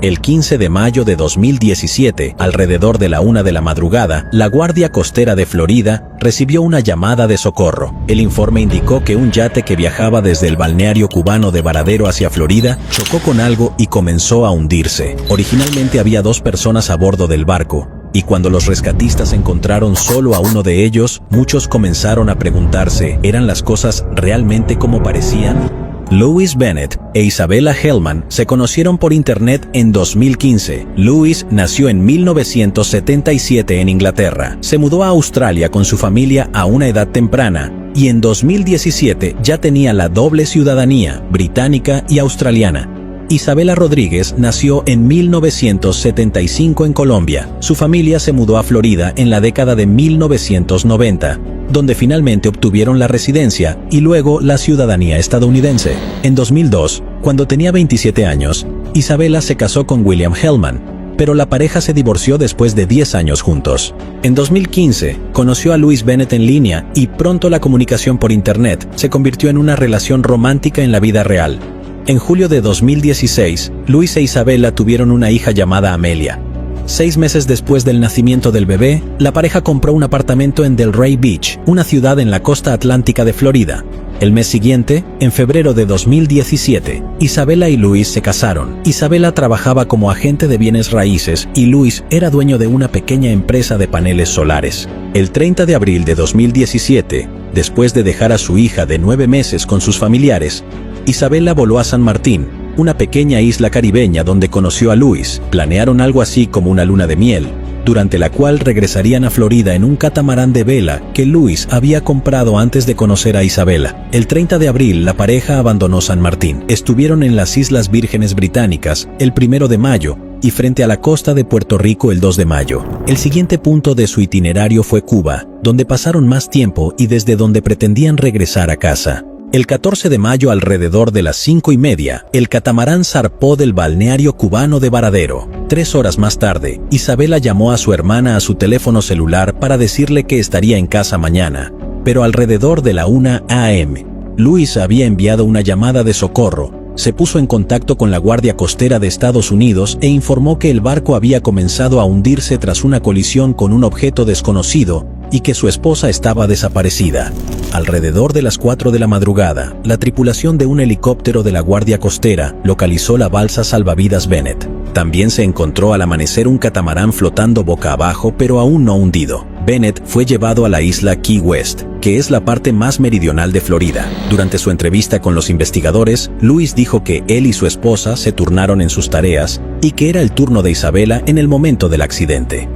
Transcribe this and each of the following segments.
El 15 de mayo de 2017, alrededor de la 1 de la madrugada, la Guardia Costera de Florida recibió una llamada de socorro. El informe indicó que un yate que viajaba desde el balneario cubano de Varadero hacia Florida chocó con algo y comenzó a hundirse. Originalmente había 2 personas a bordo del barco, y cuando los rescatistas encontraron solo a uno de ellos, muchos comenzaron a preguntarse, ¿eran las cosas realmente como parecían? Louise Bennett e Isabella Hellman se conocieron por internet en 2015. Louise nació en 1977 en Inglaterra. Se mudó a Australia con su familia a una edad temprana y en 2017 ya tenía la doble ciudadanía, británica y australiana. Isabella Rodríguez nació en 1975 en Colombia. Su familia se mudó a Florida en la década de 1990, donde finalmente obtuvieron la residencia y luego la ciudadanía estadounidense. En 2002, cuando tenía 27 años, Isabella se casó con William Hellman, pero la pareja se divorció después de 10 años juntos. En 2015, conoció a Louise Bennett en línea y pronto la comunicación por internet se convirtió en una relación romántica en la vida real. En julio de 2016, Louise e Isabella tuvieron una hija llamada Amelia. 6 meses después del nacimiento del bebé, la pareja compró un apartamento en Delray Beach, una ciudad en la costa atlántica de Florida. El mes siguiente, en febrero de 2017, Isabella y Louise se casaron. Isabella trabajaba como agente de bienes raíces y Louise era dueño de una pequeña empresa de paneles solares. El 30 de abril de 2017, después de dejar a su hija de 9 meses con sus familiares, Isabella voló a San Martín, una pequeña isla caribeña donde conoció a Louise. Planearon algo así como una luna de miel, durante la cual regresarían a Florida en un catamarán de vela que Louise había comprado antes de conocer a Isabella. El 30 de abril la pareja abandonó San Martín. Estuvieron en las Islas Vírgenes Británicas el 1 de mayo y frente a la costa de Puerto Rico el 2 de mayo. El siguiente punto de su itinerario fue Cuba, donde pasaron más tiempo y desde donde pretendían regresar a casa. El 14 de mayo, alrededor de las 5:30, el catamarán zarpó del balneario cubano de Varadero. 3 horas más tarde, Isabella llamó a su hermana a su teléfono celular para decirle que estaría en casa mañana, pero alrededor de la 1 a.m., Louise había enviado una llamada de socorro. Se puso en contacto con la Guardia Costera de Estados Unidos e informó que el barco había comenzado a hundirse tras una colisión con un objeto desconocido y que su esposa estaba desaparecida. Alrededor de las 4 de la madrugada, la tripulación de un helicóptero de la Guardia Costera localizó la balsa salvavidas Bennett. También se encontró al amanecer un catamarán flotando boca abajo pero aún no hundido. Bennett fue llevado a la isla Key West, que es la parte más meridional de Florida. Durante su entrevista con los investigadores, Louise dijo que él y su esposa se turnaron en sus tareas y que era el turno de Isabella en el momento del accidente.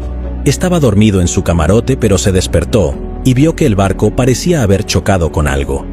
Estaba dormido en su camarote pero se despertó y vio que el barco parecía haber chocado con algo.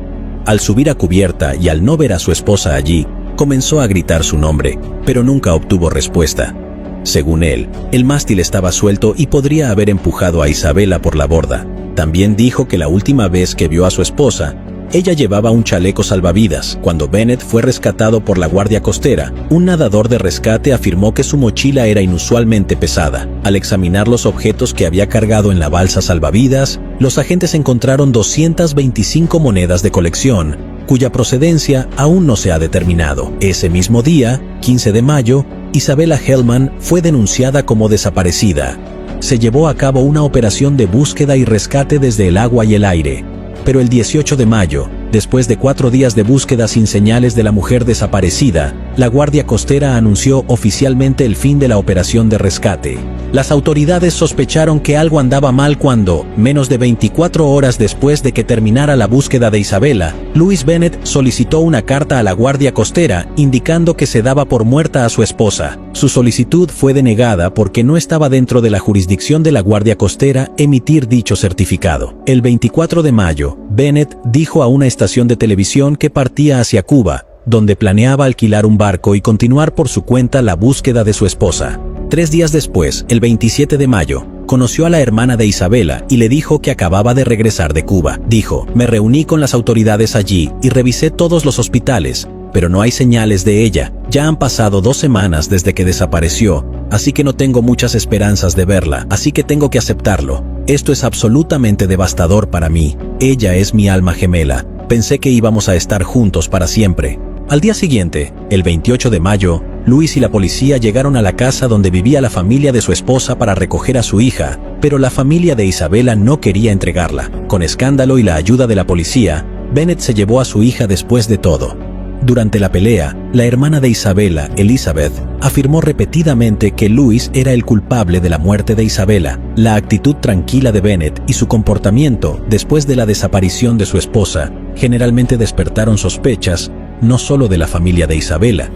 Al subir a cubierta y al no ver a su esposa allí, comenzó a gritar su nombre, pero nunca obtuvo respuesta. Según él, el mástil estaba suelto y podría haber empujado a Isabella por la borda. También dijo que la última vez que vio a su esposa, ella llevaba un chaleco salvavidas. Cuando Bennett fue rescatado por la Guardia Costera, un nadador de rescate afirmó que su mochila era inusualmente pesada. Al examinar los objetos que había cargado en la balsa salvavidas, los agentes encontraron 225 monedas de colección, cuya procedencia aún no se ha determinado. Ese mismo día, 15 de mayo, Isabella Hellman fue denunciada como desaparecida. Se llevó a cabo una operación de búsqueda y rescate desde el agua y el aire. Pero el 18 de mayo, después de 4 días de búsqueda sin señales de la mujer desaparecida, la Guardia Costera anunció oficialmente el fin de la operación de rescate. Las autoridades sospecharon que algo andaba mal cuando, menos de 24 horas después de que terminara la búsqueda de Isabella, Louise Bennett solicitó una carta a la Guardia Costera indicando que se daba por muerta a su esposa. Su solicitud fue denegada porque no estaba dentro de la jurisdicción de la Guardia Costera emitir dicho certificado. El 24 de mayo, Bennett dijo a una estación de televisión que partía hacia Cuba, donde planeaba alquilar un barco y continuar por su cuenta la búsqueda de su esposa. 3 días después, el 27 de mayo, conoció a la hermana de Isabella y le dijo que acababa de regresar de Cuba. Dijo, me reuní con las autoridades allí y revisé todos los hospitales, pero no hay señales de ella. Ya han pasado 2 semanas desde que desapareció, así que no tengo muchas esperanzas de verla, así que tengo que aceptarlo. Esto es absolutamente devastador para mí. Ella es mi alma gemela. Pensé que íbamos a estar juntos para siempre. Al día siguiente, el 28 de mayo, Luis y la policía llegaron a la casa donde vivía la familia de su esposa para recoger a su hija, pero la familia de Isabela no quería entregarla. Con escándalo y la ayuda de la policía, Bennett se llevó a su hija después de todo. Durante la pelea, la hermana de Isabela, Elizabeth, afirmó repetidamente que Luis era el culpable de la muerte de Isabela. La actitud tranquila de Bennett y su comportamiento después de la desaparición de su esposa generalmente despertaron sospechas no solo de la familia de Isabela,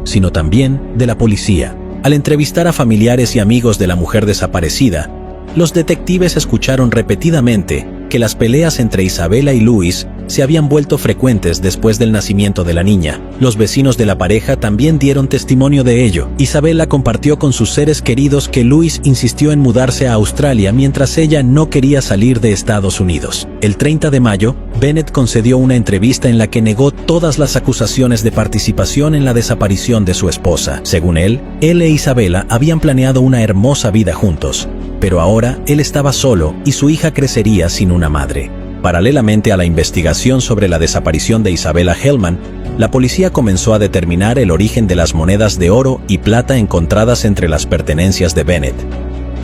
sino también de la policía. Al entrevistar a familiares y amigos de la mujer desaparecida, los detectives escucharon repetidamente que las peleas entre Isabela y Luis se habían vuelto frecuentes después del nacimiento de la niña. Los vecinos de la pareja también dieron testimonio de ello. Isabela compartió con sus seres queridos que Luis insistió en mudarse a Australia mientras ella no quería salir de Estados Unidos. El 30 de mayo, Bennett concedió una entrevista en la que negó todas las acusaciones de participación en la desaparición de su esposa. Según él e Isabela habían planeado una hermosa vida juntos, pero ahora él estaba solo y su hija crecería sin una madre. Paralelamente a la investigación sobre la desaparición de Isabela Hellman, la policía comenzó a determinar el origen de las monedas de oro y plata encontradas entre las pertenencias de Bennett.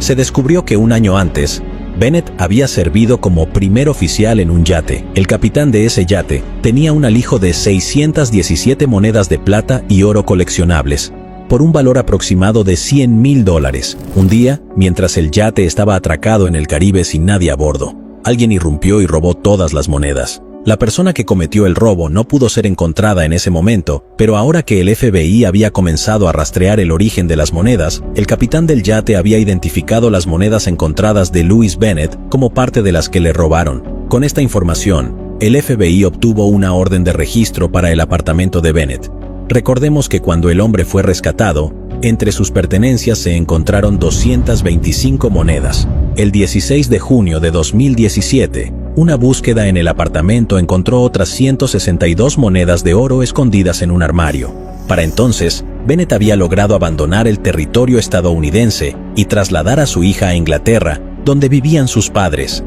Se descubrió que un año antes, Bennett había servido como primer oficial en un yate. El capitán de ese yate tenía un alijo de 617 monedas de plata y oro coleccionables, por un valor aproximado de $100,000. Un día, mientras el yate estaba atracado en el Caribe sin nadie a bordo, alguien irrumpió y robó todas las monedas. La persona que cometió el robo no pudo ser encontrada en ese momento, pero ahora que el FBI había comenzado a rastrear el origen de las monedas, el capitán del yate había identificado las monedas encontradas de Louis Bennett como parte de las que le robaron. Con esta información, el FBI obtuvo una orden de registro para el apartamento de Bennett. Recordemos que cuando el hombre fue rescatado, entre sus pertenencias se encontraron 225 monedas. El 16 de junio de 2017, una búsqueda en el apartamento encontró otras 162 monedas de oro escondidas en un armario. Para entonces, Bennett había logrado abandonar el territorio estadounidense y trasladar a su hija a Inglaterra, donde vivían sus padres.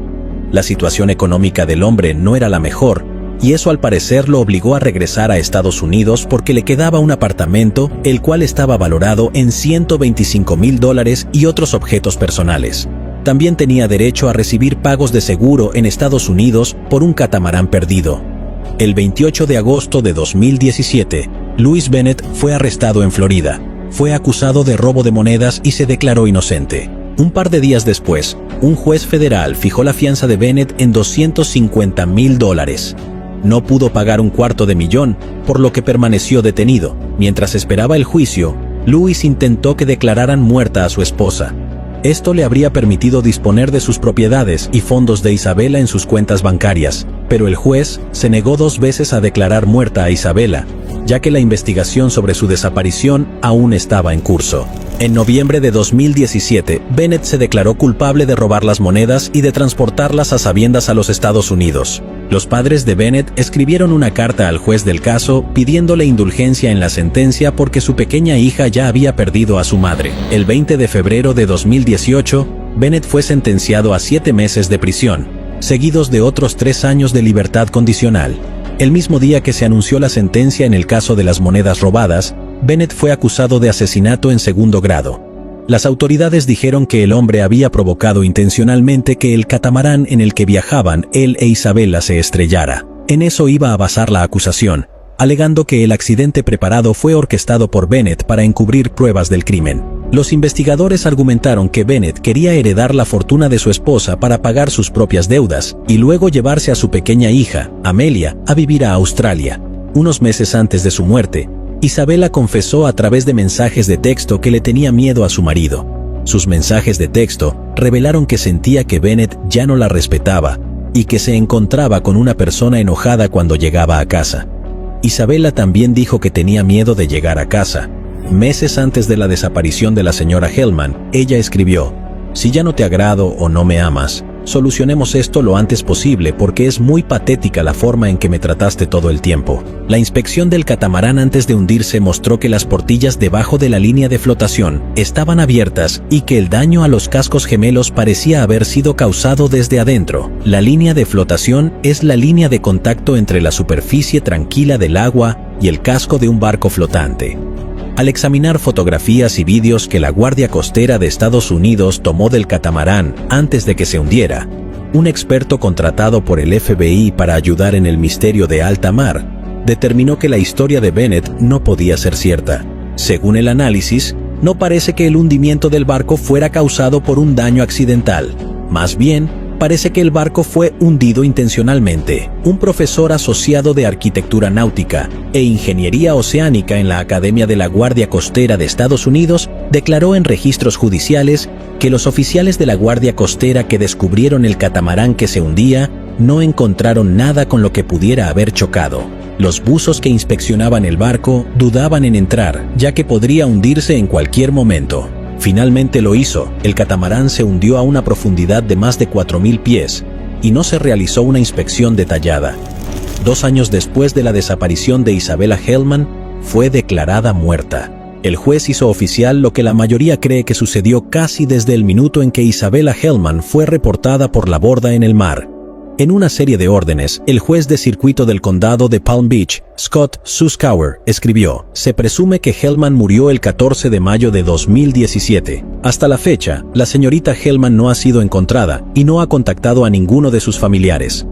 La situación económica del hombre no era la mejor, y eso al parecer lo obligó a regresar a Estados Unidos porque le quedaba un apartamento, el cual estaba valorado en $125,000 y otros objetos personales. También tenía derecho a recibir pagos de seguro en Estados Unidos por un catamarán perdido. El 28 de agosto de 2017, Louis Bennett fue arrestado en Florida. Fue acusado de robo de monedas y se declaró inocente. Un par de días después, un juez federal fijó la fianza de Bennett en $250,000. No pudo pagar $250,000, por lo que permaneció detenido. Mientras esperaba el juicio, Louis intentó que declararan muerta a su esposa. Esto le habría permitido disponer de sus propiedades y fondos de Isabela en sus cuentas bancarias, pero el juez se negó 2 veces a declarar muerta a Isabela, ya que la investigación sobre su desaparición aún estaba en curso. En noviembre de 2017, Bennett se declaró culpable de robar las monedas y de transportarlas a sabiendas a los Estados Unidos. Los padres de Bennett escribieron una carta al juez del caso pidiéndole indulgencia en la sentencia porque su pequeña hija ya había perdido a su madre. El 20 de febrero de 2018, Bennett fue sentenciado a 7 meses de prisión, seguidos de otros 3 años de libertad condicional. El mismo día que se anunció la sentencia en el caso de las monedas robadas, Bennett fue acusado de asesinato en segundo grado. Las autoridades dijeron que el hombre había provocado intencionalmente que el catamarán en el que viajaban él e Isabela se estrellara. En eso iba a basar la acusación, alegando que el accidente preparado fue orquestado por Bennett para encubrir pruebas del crimen. Los investigadores argumentaron que Bennett quería heredar la fortuna de su esposa para pagar sus propias deudas y luego llevarse a su pequeña hija, Amelia, a vivir a Australia. Unos meses antes de su muerte, Isabela confesó a través de mensajes de texto que le tenía miedo a su marido. Sus mensajes de texto revelaron que sentía que Bennett ya no la respetaba y que se encontraba con una persona enojada cuando llegaba a casa. Isabela también dijo que tenía miedo de llegar a casa. Meses antes de la desaparición de la señora Hellman, ella escribió: «Si ya no te agrado o no me amas, solucionemos esto lo antes posible porque es muy patética la forma en que me trataste todo el tiempo». La inspección del catamarán antes de hundirse mostró que las portillas debajo de la línea de flotación estaban abiertas y que el daño a los cascos gemelos parecía haber sido causado desde adentro. La línea de flotación es la línea de contacto entre la superficie tranquila del agua y el casco de un barco flotante. Al examinar fotografías y vídeos que la Guardia Costera de Estados Unidos tomó del catamarán antes de que se hundiera, un experto contratado por el FBI para ayudar en el misterio de alta mar determinó que la historia de Bennett no podía ser cierta. Según el análisis, no parece que el hundimiento del barco fuera causado por un daño accidental. Más bien, parece que el barco fue hundido intencionalmente. Un profesor asociado de Arquitectura Náutica e Ingeniería Oceánica en la Academia de la Guardia Costera de Estados Unidos declaró en registros judiciales que los oficiales de la Guardia Costera que descubrieron el catamarán que se hundía no encontraron nada con lo que pudiera haber chocado. Los buzos que inspeccionaban el barco dudaban en entrar, ya que podría hundirse en cualquier momento. Finalmente lo hizo. El catamarán se hundió a una profundidad de más de 4.000 pies y no se realizó una inspección detallada. 2 años después de la desaparición de Isabella Hellman, fue declarada muerta. El juez hizo oficial lo que la mayoría cree que sucedió casi desde el minuto en que Isabella Hellman fue reportada por la borda en el mar. En una serie de órdenes, el juez de circuito del condado de Palm Beach, Scott Suskauer, escribió: se presume que Hellman murió el 14 de mayo de 2017. Hasta la fecha, la señorita Hellman no ha sido encontrada y no ha contactado a ninguno de sus familiares.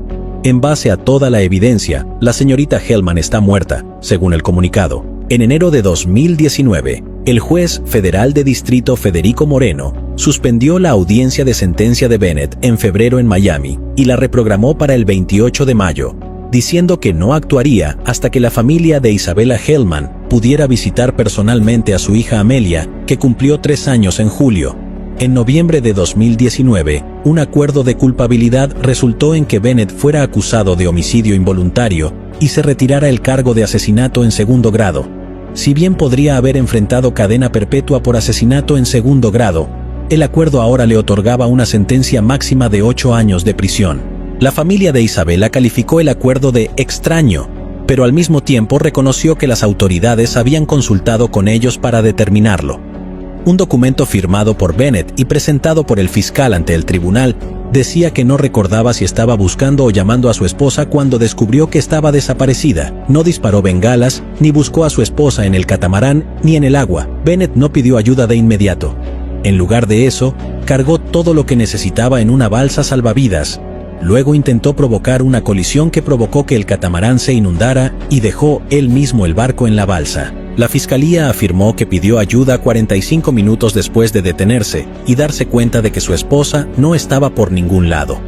En base a toda la evidencia, la señorita Hellman está muerta, según el comunicado. En enero de 2019, el juez federal de distrito Federico Moreno suspendió la audiencia de sentencia de Bennett en febrero en Miami y la reprogramó para el 28 de mayo, diciendo que no actuaría hasta que la familia de Isabella Hellman pudiera visitar personalmente a su hija Amelia, que cumplió 3 años en julio. En noviembre de 2019, un acuerdo de culpabilidad resultó en que Bennett fuera acusado de homicidio involuntario y se retirara el cargo de asesinato en segundo grado. Si bien podría haber enfrentado cadena perpetua por asesinato en segundo grado, el acuerdo ahora le otorgaba una sentencia máxima de 8 años de prisión. La familia de Isabella calificó el acuerdo de extraño, pero al mismo tiempo reconoció que las autoridades habían consultado con ellos para determinarlo. Un documento firmado por Bennett y presentado por el fiscal ante el tribunal decía que no recordaba si estaba buscando o llamando a su esposa cuando descubrió que estaba desaparecida. No disparó bengalas, ni buscó a su esposa en el catamarán ni en el agua. Bennett no pidió ayuda de inmediato. En lugar de eso, cargó todo lo que necesitaba en una balsa salvavidas. Luego intentó provocar una colisión que provocó que el catamarán se inundara y dejó él mismo el barco en la balsa. La fiscalía afirmó que pidió ayuda 45 minutos después de detenerse y darse cuenta de que su esposa no estaba por ningún lado.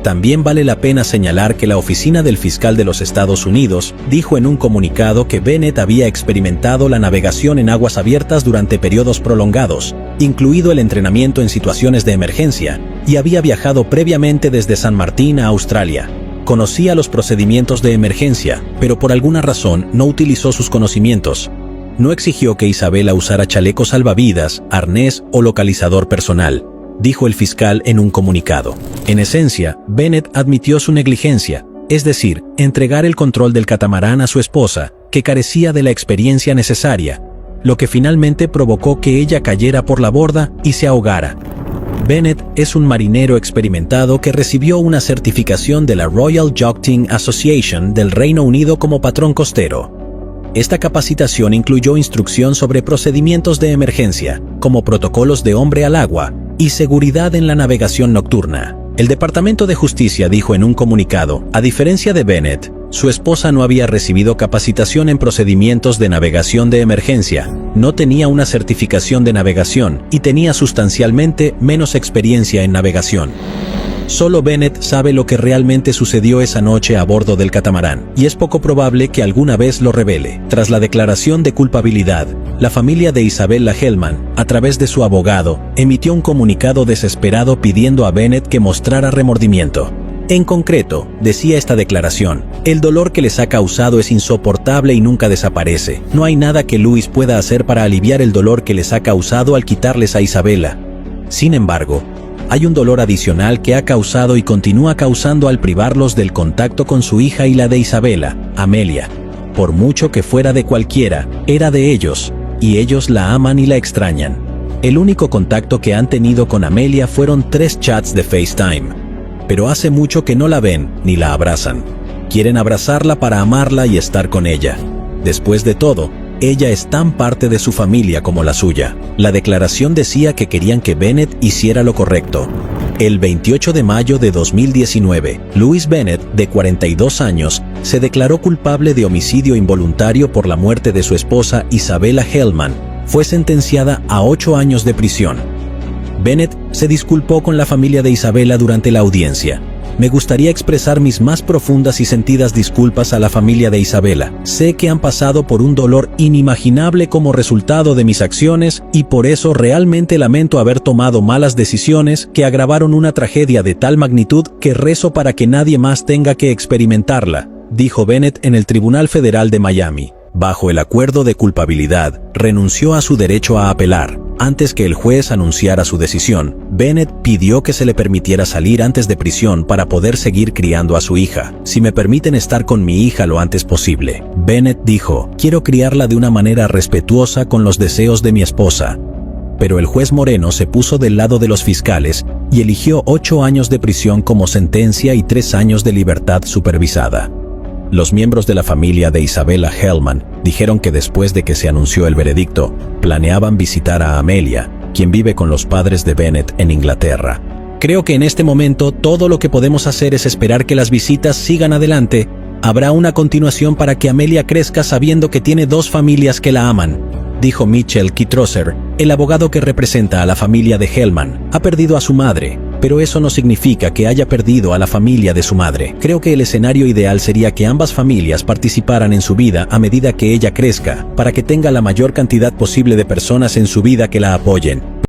También vale la pena señalar que la oficina del fiscal de los Estados Unidos dijo en un comunicado que Bennett había experimentado la navegación en aguas abiertas durante periodos prolongados, incluido el entrenamiento en situaciones de emergencia, y había viajado previamente desde San Martín a Australia. Conocía los procedimientos de emergencia, pero por alguna razón no utilizó sus conocimientos. No exigió que Isabella usara chaleco salvavidas, arnés o localizador personal, dijo el fiscal en un comunicado. En esencia, Bennett admitió su negligencia, es decir, entregar el control del catamarán a su esposa, que carecía de la experiencia necesaria, lo que finalmente provocó que ella cayera por la borda y se ahogara. Bennett es un marinero experimentado que recibió una certificación de la Royal Yachting Association del Reino Unido como patrón costero. Esta capacitación incluyó instrucción sobre procedimientos de emergencia, como protocolos de hombre al agua, y seguridad en la navegación nocturna. El Departamento de Justicia dijo en un comunicado, a diferencia de Bennett, su esposa no había recibido capacitación en procedimientos de navegación de emergencia, no tenía una certificación de navegación y tenía sustancialmente menos experiencia en navegación. Solo Bennett sabe lo que realmente sucedió esa noche a bordo del catamarán, y es poco probable que alguna vez lo revele. Tras la declaración de culpabilidad, la familia de Isabella Hellman, a través de su abogado, emitió un comunicado desesperado pidiendo a Bennett que mostrara remordimiento. En concreto, decía esta declaración, el dolor que les ha causado es insoportable y nunca desaparece. No hay nada que Louis pueda hacer para aliviar el dolor que les ha causado al quitarles a Isabella. Sin embargo, hay un dolor adicional que ha causado y continúa causando al privarlos del contacto con su hija y la de Isabella, Amelia. Por mucho que fuera de cualquiera, era de ellos, y ellos la aman y la extrañan. El único contacto que han tenido con Amelia fueron 3 chats de FaceTime. Pero hace mucho que no la ven ni la abrazan. Quieren abrazarla para amarla y estar con ella. Después de todo, Ella es tan parte de su familia como la suya. La declaración decía que querían que Bennett hiciera lo correcto. El 28 de mayo de 2019, Louise Bennett, de 42 años, se declaró culpable de homicidio involuntario por la muerte de su esposa Isabella Hellman. Fue sentenciada a 8 años de prisión. Bennett se disculpó con la familia de Isabella durante la audiencia. Me gustaría expresar mis más profundas y sentidas disculpas a la familia de Isabella. Sé que han pasado por un dolor inimaginable como resultado de mis acciones y por eso realmente lamento haber tomado malas decisiones que agravaron una tragedia de tal magnitud que rezo para que nadie más tenga que experimentarla, dijo Bennett en el Tribunal Federal de Miami. Bajo el acuerdo de culpabilidad, renunció a su derecho a apelar. Antes que el juez anunciara su decisión, Bennett pidió que se le permitiera salir antes de prisión para poder seguir criando a su hija. Si me permiten estar con mi hija lo antes posible. Bennett dijo, quiero criarla de una manera respetuosa con los deseos de mi esposa. Pero el juez Moreno se puso del lado de los fiscales y eligió 8 años de prisión como sentencia y 3 años de libertad supervisada. Los miembros de la familia de Isabella Hellman dijeron que después de que se anunció el veredicto, planeaban visitar a Amelia, quien vive con los padres de Bennett en Inglaterra. Creo que en este momento todo lo que podemos hacer es esperar que las visitas sigan adelante. Habrá una continuación para que Amelia crezca sabiendo que tiene 2 familias que la aman, dijo Mitchell Kitrosser, el abogado que representa a la familia de Hellman. Ha perdido a su madre, pero eso no significa que haya perdido a la familia de su madre. Creo que el escenario ideal sería que ambas familias participaran en su vida a medida que ella crezca, para que tenga la mayor cantidad posible de personas en su vida que la apoyen.